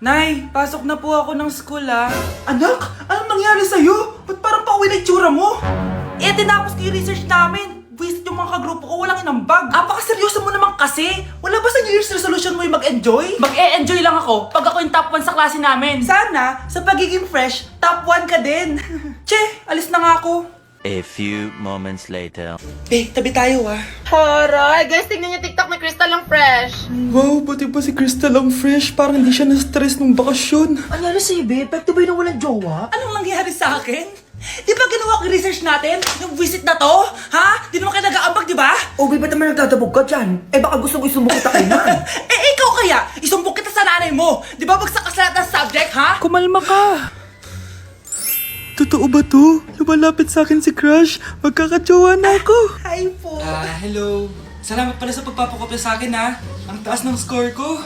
Nay, pasok na po ako ng school Anak, anong nangyari sa'yo? Ba't parang pauwi na itsura mo? Tinapos ko yung research namin. Visit yung mga kagrupo ko, walang inambag. Apakaseryoso mo naman kasi. Wala ba sa New Year's resolution mo yung mag-enjoy? Mag-e-enjoy lang ako pag ako yung top 1 sa klase namin. Sana, sa pagiging fresh, top 1 ka din. Che, alis na nga ako. A few moments later. Tabi tayo Horay! Guys, tignan niyo TikTok ni Crystal ang fresh. Wow, pati ba si Crystal ang fresh? Parang hindi siya na-stress nung bakasyon. Ano sa'yo, babe? Pwede ba yung walang jowa? Anong nangyari sa akin? Di ba ginawa ko yung research natin? Yung visit na to? Ha? Di naman kayo nag-aambag, di ba? O, babe, ba't naman nagdadabog ka dyan? Baka gusto mo isumbok kita kay Nan. Ikaw kaya? Isumbok kita sa nanay mo. Di ba bagsak ka sa lahat ng subject, ha? Kumalma ka. Totoo ba to? Lumalapit sa akin si Crush. Magkakajowa na ako. Hi po. Hello. Salamat pala sa pagpapakopya sa akin Ang taas ng score ko.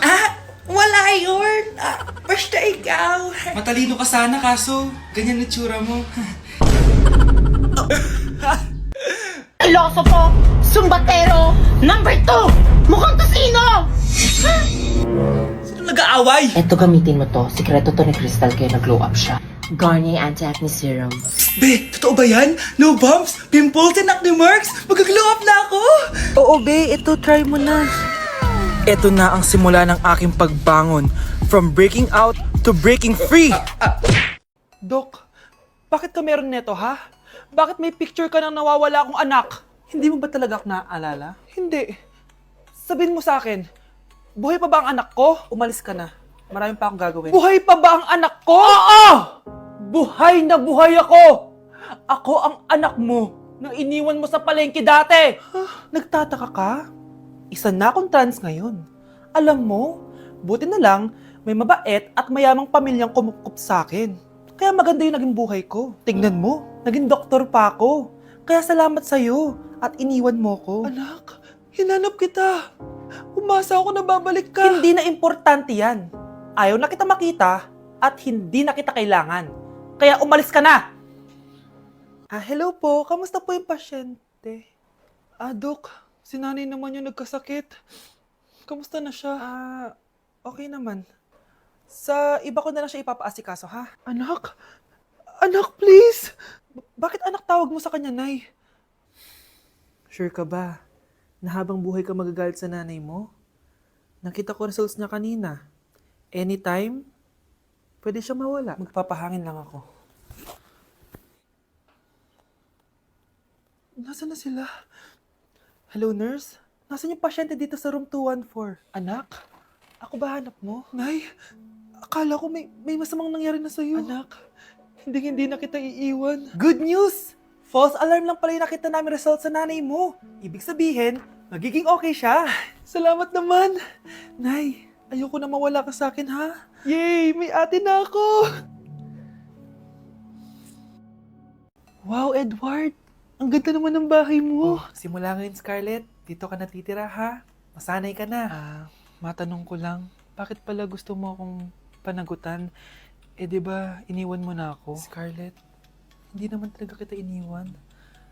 Wala yun. Basta ikaw. Matalino ka sana kaso ganyan na tsura mo. Iloso Sumbatero, number 2! Mukhang tosino! Sino nag-aaway? Eto, gamitin mo to. Sikreto to ni Crystal kaya nag-glow up siya. Garnier Anti-Acne Serum. Be, totoo ba yan? No bumps, pimples, and acne marks? Mag-glow up na ako! Oo, be. Ito, try mo na. Ito na ang simula ng aking pagbangon. From breaking out to breaking free. Dok, bakit ka meron neto, ha? Bakit may picture ka ng nawawala akong anak? Hindi mo ba talaga ako naaalala? Hindi. Sabihin mo sa akin, buhay pa ba ang anak ko? Umalis ka na. Marami pa akong gagawin. Buhay pa ba ang anak ko? Oo! Buhay na buhay ako! Ako ang anak mo na iniwan mo sa palengke dati! Nagtataka ka? Isa na akong trans ngayon. Alam mo, buti na lang may mabait at mayamang pamilyang kumukup sa akin. Kaya maganda yung naging buhay ko. Tingnan mo, naging doktor pa ako. Kaya salamat sa'yo at iniwan mo ko. Anak, hinanap kita. Umasa ako na babalik ka. Hindi na importante yan. Ayaw na kita makita at hindi na kita kailangan. Kaya umalis ka na! Hello po. Kamusta po yung pasyente? Dok, si nanay naman yung nagkasakit. Kamusta na siya? Okay naman. Sa iba ko na lang siya ipapaasikaso, ha? Anak? Anak, please! Bakit anak tawag mo sa kanya, Nay? Sure ka ba na habang buhay ka magagalit sa nanay mo? Nakita ko results niya kanina. Anytime, pwede siya mawala. Magpapahangin lang ako. Nasaan na sila? Hello, nurse? Nasaan yung pasyente dito sa room 214? Anak? Ako ba hanap mo? Nay, akala ko may masamang nangyari na sa'yo. Anak, hindi na kita iiwan. Good news! False alarm lang pala yung nakita namin result sa nanay mo. Ibig sabihin, magiging okay siya. Salamat naman. Nay, ayoko na mawala ka sa akin, ha? Yay! May ate na ako! Wow, Edward! Ang ganda naman ng bahay mo. Simula ngayon, Scarlett. Dito ka natitira, ha? Masanay ka na. Matanong ko lang, bakit pala gusto mo akong panagutan? Di ba, iniwan mo na ako? Scarlett, hindi naman talaga kita iniwan.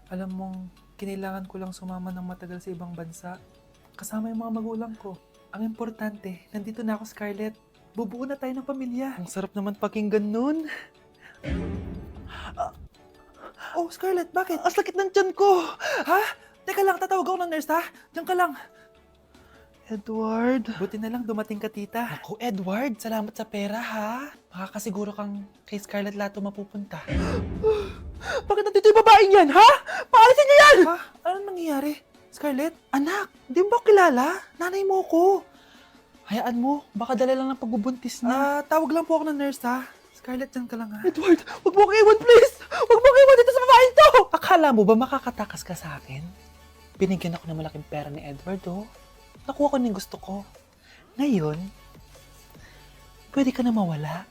Alam mong, kinailangan ko lang sumama ng matagal sa ibang bansa. Kasama yung mga magulang ko. Ang importante, nandito na ako, Scarlett. Bubuo na tayo ng pamilya. Ang sarap naman pakinggan nun. Oh, Scarlett, bakit? Ang sakit ng tiyan ko! Ha? Teka lang, tatawag ako ng nurse, ha? Diyan ka lang. Edward. Buti na lang dumating ka, tita. Ako, Edward, salamat sa pera, ha? Makakasiguro kang kay Scarlett Lato mapupunta. Bakit nandito yung babaeng yan, ha? Paalisin niyo yan! Ha? Anong nangyayari? Scarlett? Anak, di mo ba kilala? Nanay mo ko. Hayaan mo, baka dala lang ng pagbubuntis niya. Tawag lang po ako ng nurse, ha? Scarlett, dyan ka lang, ha? Edward, huwag mo kang iwan, please! Huwag mo kang iwan dito sa babaeng to! Akala mo ba makakatakas ka sa akin? Binigyan ako ng malaking pera ni Edward, oh. Nakuha ko na yung gusto ko. Ngayon, pwede ka na mawala.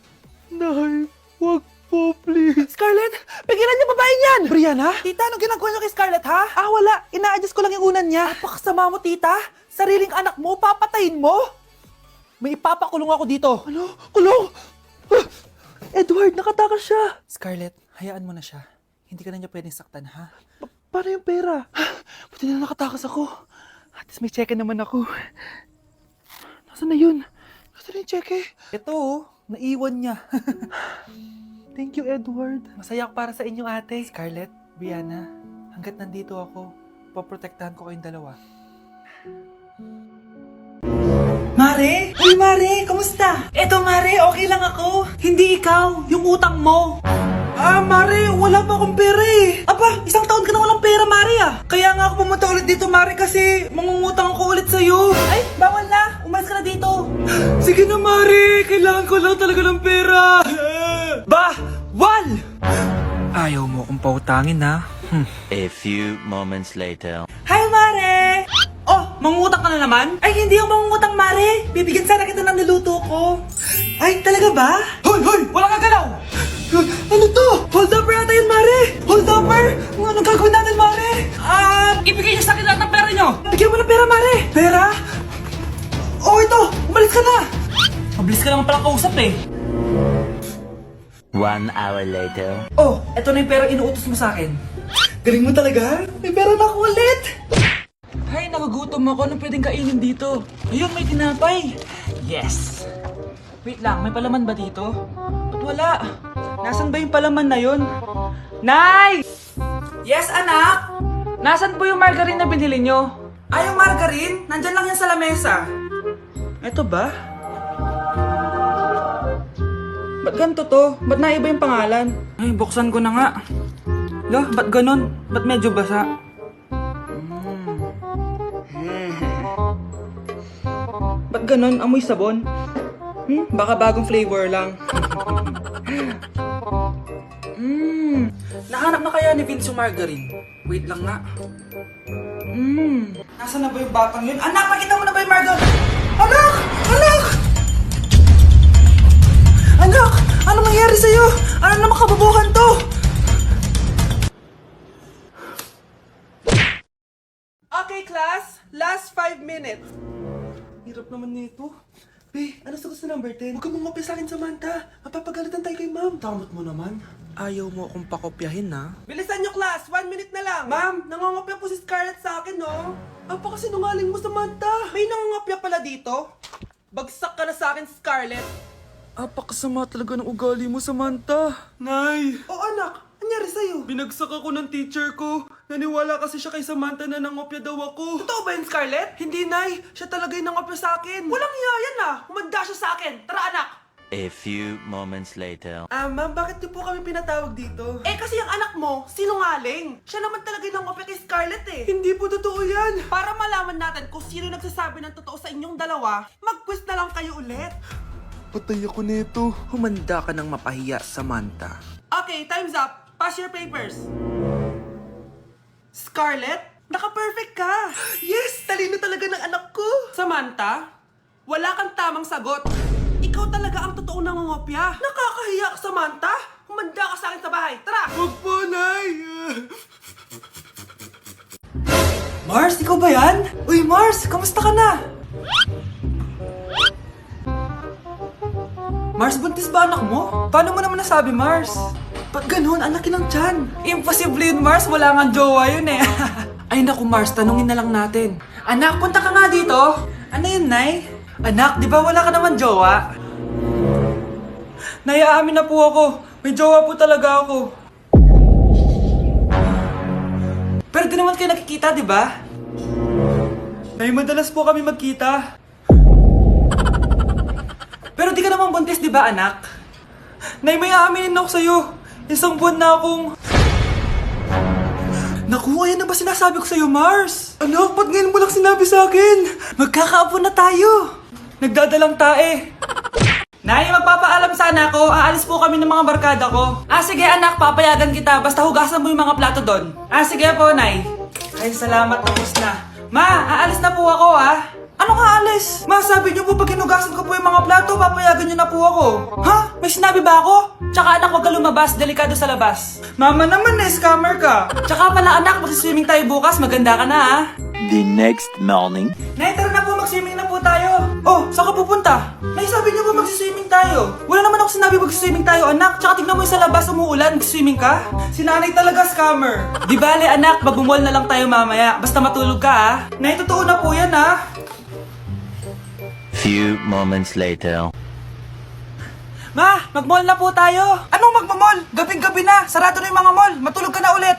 Nay, wag po, please. Scarlett, pigilan niyo babaeng yan! Brianna? Tita, anong ginagawa niyo kay Scarlett, ha? Wala. Ina-adjust ko lang yung unan niya. Napakasama mo, tita. Sariling anak mo, papatayin mo? May ipapakulong ako dito. Ano? Kulong? Edward, nakatakas siya. Scarlett, hayaan mo na siya. Hindi ka na niya pwedeng saktan, ha? Paano yung pera? Buti na nakatakas ako. At least may cheque naman ako. Nasaan na yun? Nasaan na yung cheque? Ito, oh. naiwan niya. Thank you, Edward. Masaya ako para sa inyo, ate. Scarlett, Brianna, hanggat nandito ako, poprotektahan ko kayong dalawa. Mare? Uy, Mare, kamusta? Eto, Mare, okay lang ako. Hindi ikaw, yung utang mo. Mare, wala pa akong pera eh. Aba, isang taon ka na walang pera, Mare ah. Kaya nga ako pumunta ulit dito, Mare, kasi mangungutang ako ulit sa'yo. Ay, bawal na. Umalis ka na dito. Sige na, Mare. Kailangan ko lang talaga ng pera. Wal! Ayaw mo akong pautangin, ha? A few moments later. Hi, Mare! Oh, mangungutang ka na naman? Ay, hindi ako mangungutang, Mare. Bibigyan sana kita ng niluto ko. Ay, talaga ba? Hoy! Wala kang galaw! Ano to? Hold up yata yun, Mare! Hold upper! Anong gagawin natin, Mare? Ibigay niyo sa akin lahat ng pera niyo. Bigyan mo ng pera, Mare! Pera? Oh, ito! Umalis ka na! Mabilis ka naman palang kausap eh. 1 hour later. Oh, eto na yung pera inuutos mo sa akin. Galing mo talaga? May pera na ako ulit! Ay, nagugutom ako. Anong pwedeng kainin dito? Ayun, may tinapay. Yes. Wait lang, may palaman ba dito? Ba't wala? Nasaan ba yung palaman na yun? Nay! Yes, anak? Nasaan po yung margarine na binili nyo? Ay, yung margarine? Nandyan lang yan sa lamesa. Eto ba? Ba't ganito to? Ba't naiba yung pangalan? Ay, buksan ko na nga. Lo, ba't ganon? Ba't medyo basa? Ba't ganon? Amoy sabon? Baka bagong flavor lang. Nahanap na kaya ni Vince yung margarine? Wait lang nga. Nasaan na ba yung batang yun? Anak, nakita mo na ba yung margarine? Anak! Anak! Anak! Ano nangyari sa'yo? Ano naman kababuhan to? Okay, class. Last 5 minutes. Hirap naman nito. Be, ano sagot sa number 10? Huwag kang mangopya sa akin, Samantha. Mapapagalitan tayo kay ma'am. Tamot mo naman. Ayaw mo akong pakopyahin, na? Bilisan nyo, class. 1 minute na lang. Ma'am, nangongopya po si Scarlett sa akin, no? Apakasinungaling mo, Samantha. May nangongopya pala dito? Bagsak ka na sa akin, Scarlett. Apakasama talaga ng ugali mo, Samantha. Nay! O anak, anyari sa'yo? Binagsak ako ng teacher ko. Naniwala kasi siya kay Samantha na nangopya daw ako. Totoo ba yun, Scarlett? Hindi, Nay. Siya talaga yung nangopya sa akin. Walang iya yan ah. Humanda siya sa akin. Tara, anak. A few moments later. Ma'am, bakit niyo po kami pinatawag dito? Eh kasi yung anak mo, sinungaling. Siya naman talaga yung nangopya kay Scarlett eh. Hindi po totoo yan. Para malaman natin kung sino nagsasabi ng totoo sa inyong dalawa, mag-quiz na lang kayo ulit. Patay ako nito. Humanda ka ng mapahiya, Samantha. Okay, time's up. Pass your papers. Scarlett, naka-perfect ka. Yes! Talino talaga ng anak ko. Samantha, wala kang tamang sagot. Ikaw talaga ang totoong nangongopya. Nakakahiya ka, Samantha. Humanda ka sa akin sa bahay. Tara! Huwag po, Nay. Mars, ikaw ba yan? Uy, Mars, kamusta ka na? Mars, buntis ba anak mo? Paano mo naman nasabi, Mars? Ba't ganun? Ang laki ng tiyan. Imposible yun, Mars. Wala nga jowa yun eh. Ay naku, Mars. Tanungin na lang natin. Anak, punta ka nga dito. Ano yun, Nay? Anak, di ba wala ka naman jowa? Nay, aamin na po ako. May jowa po talaga ako. Pero di naman kayo nakikita, di ba? Nay, madalas po kami magkita. Pero di ka naman buntis, di ba, anak? Nay, may aaminin ako sa'yo. Isang buwan na akong... Naku, ayan na ba sinasabi ko sa'yo, Mars? Anak, ba't ngayon mo lang sinabi sa akin? Magkakaapo na tayo. Nagdadalang tae. Nay, magpapaalam sana ako. Aalis po kami ng mga barkada ko. Sige anak, papayagan kita. Basta hugasan mo yung mga plato doon. Sige po, Nay. Ay, salamat. Tapos na. Ma, aalis na po ako, Ano nga alis? Ma, sabi niyo po pag hinugasan ko po yung mga plato, papayagan niyo na po ako. Ha? May sinabi ba ako? Tsaka anak, huwag ka lumabas. Delikado sa labas. Mama naman, scammer ka. Tsaka pala anak, magsiswimming tayo bukas. Maganda ka na, The next morning. Nay, tara na po, mag-swimming na po tayo. Oh, saan ka pupunta? Nay, sabi niyo ba mag-swimming tayo? Wala naman ako sinabi mag-swimming tayo, anak. Tsaka tignan mo yung sa labas, umuulan, mag-swimming ka? Si nanay talaga scammer. Di bale, anak, mag-mall na lang tayo mamaya. Basta matulog ka, Nay, totoo na po yan, Few moments later. Ma, mag-mall na po tayo. Anong magmamall? Gabing-gabi na. Sarado na yung mga mall. Matulog ka na ulit.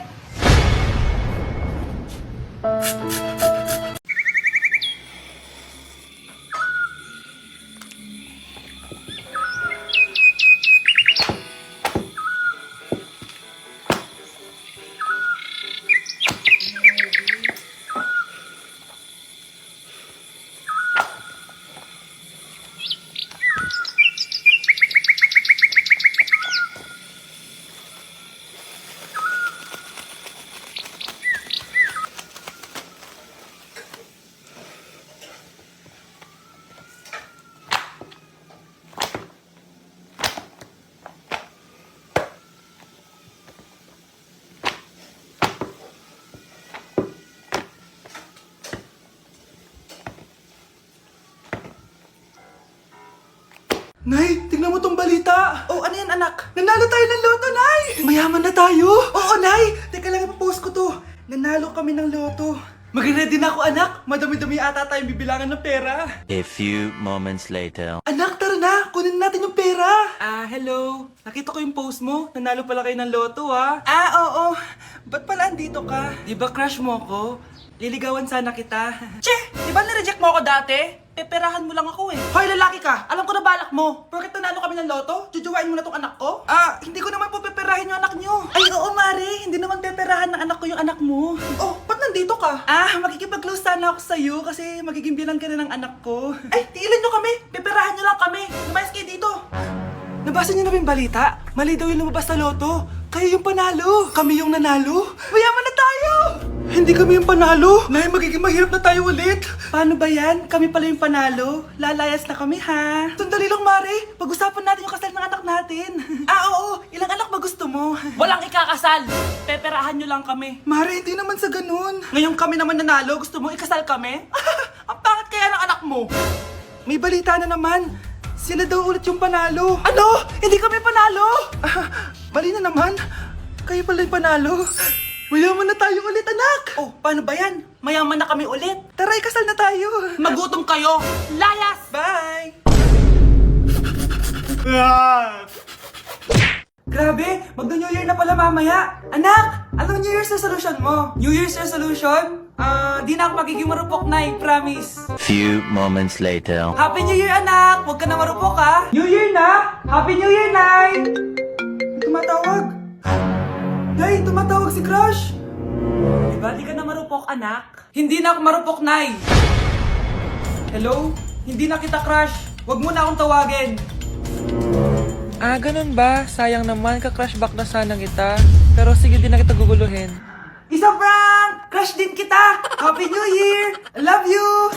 Nay, tingnan mo tong balita. Oh, ano yan, anak? Nanalo tayo ng loto, Nay! Mayaman na tayo? Oo, Nay! Teka lang, ipapost ko to. Nanalo kami ng loto. Mag-ready na ako, anak. Madami-dami ata tayong bibilangan ng pera. A few moments later. Anak, tara na. Kunin natin yung pera. Hello. Nakita ko yung post mo. Nanalo pala kayo ng loto, ha? Oo. Ba't pala andito ka? Di ba crush mo ko? Liligawan sana kita. Che, di ba nireject mo ako dati? Peperahan mo lang ako eh. Hoy, lalaki ka! Alam ko na balak mo! Porket nanalo kami ng loto, jujuwain mo na tong anak ko? Hindi ko naman po peperahin yung anak nyo. Ay, oo, Mare. Hindi naman peperahan ng anak ko yung anak mo. Oh, ba't nandito ka? Makikipag-close sana ako sa'yo kasi magiging bilang ka na ng anak ko. Ay, tiilan nyo kami! Peperahan nyo lang kami! Lumayas kayo dito! Nabasa niyo na ba yung balita? Mali daw yung lumabas na loto. Kayo yung panalo. Kami yung nanalo. Mayaman na tayo! Hindi kami yung panalo. Nay, magiging mahirap na tayo ulit. Paano ba yan? Kami pala yung panalo. Lalayas na kami, ha? Sandali lang, Mare. Pag-usapan natin yung kasal ng anak natin. Oo. Ilang anak ba gusto mo? Walang ikakasal. Peperahan nyo lang kami. Mare, hindi naman sa ganun. Ngayon kami naman nanalo. Gusto mo ikasal kami? Ang pangit kaya ng anak mo. May balita na naman. Sila daw ulit yung panalo. Ano? Hindi kami panalo? Mali na naman. Kayo pala yung panalo. Mayaman na tayo ulit, anak! Oh, paano ba yan? Mayaman na kami ulit. Tara, ikasal na tayo. Magutom kayo. Layas! Bye! Grabe! Magno-New Year na pala mamaya! Anak! Anong New Year's resolution mo? New Year's resolution? Di na ako magiging marupok na, promise. Few moments later. Happy New Year, anak! Huwag ka na marupok, ha? New Year na! Happy New Year, Nay! Tumatawag. Nay, tumatawag si Crush! Diba, di ka na marupok, anak? Hindi na ako marupok, Nay! Hello? Hindi na kita crush. Huwag mo na akong tawagin. Ganun ba? Sayang naman, ka-crush back na sana kita. Pero sige, di na kita guguluhin. Isa prank! Crush din kita! Happy New Year! I love you!